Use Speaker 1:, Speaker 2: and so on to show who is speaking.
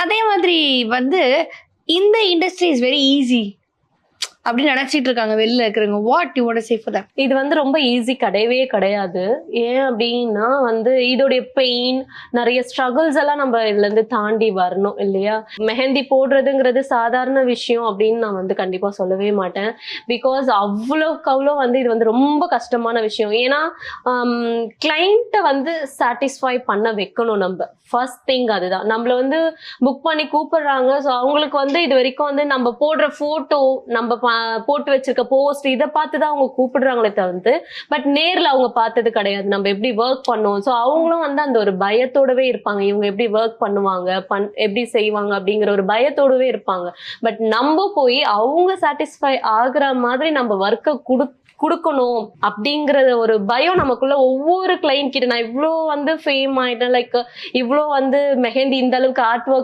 Speaker 1: அதே மாதிரி வந்து இந்த இண்டஸ்ட்ரி இஸ் வெரி ஈஸி அப்படின்னு நினைச்சிட்டு இருக்காங்க வெளில இருக்கிறவங்க. What you want to say for that?
Speaker 2: இது வந்து ரொம்ப ஈஸி கிடையவே கிடையாது. ஏன் அப்படின்னா வந்து இதோடைய பெயின், நிறைய ஸ்ட்ரகிள்ஸ் எல்லாம் நம்ம இதுல இருந்து தாண்டி வரணும் இல்லையா? மெஹந்தி போடுறதுங்கிறது சாதாரண விஷயம் அப்படின்னு நான் வந்து கண்டிப்பா சொல்லவே மாட்டேன். பிகாஸ் அவ்வளோக்கு அவ்வளோ வந்து இது வந்து ரொம்ப கஷ்டமான விஷயம். ஏன்னா கிளைண்ட்டை வந்து சாட்டிஸ்ஃபை பண்ண வைக்கணும் நம்ம. ஃபர்ஸ்ட் திங் அதுதான். நம்மள வந்து புக் பண்ணி கூப்பிடுறாங்க. ஸோ அவங்களுக்கு வந்து இது வரைக்கும் வந்து நம்ம போடுற போட்டோ, நம்ம போட்டு வச்சிருக்க போஸ்ட் இதை பார்த்து தான் அவங்க கூப்பிடுறாங்களே தவிர்த்து, பட் நேர்ல அவங்க பார்த்தது கிடையாது. நம்ம எப்படி ஒர்க் பண்ணுவோம். ஸோ அவங்களும் வந்து அந்த ஒரு பயத்தோடவே இருப்பாங்க. இவங்க எப்படி ஒர்க் பண்ணுவாங்க, எப்படி செய்வாங்க அப்படிங்கிற ஒரு பயத்தோடவே இருப்பாங்க. பட் நம்ம போய் அவங்க சாட்டிஸ்ஃபை ஆகுற மாதிரி நம்ம ஒர்க்கை கொடுக்கணும் அப்படிங்கிற ஒரு பயம் நமக்குள்ள ஒவ்வொரு கிளைண்ட் கிட்ட. நான் இவ்வளோ வந்து ஃபேம் ஆயிட்டேன், லைக் இவ்வளோ வந்து மெஹந்தி இந்த அளவுக்கு ஆர்ட் ஒர்க்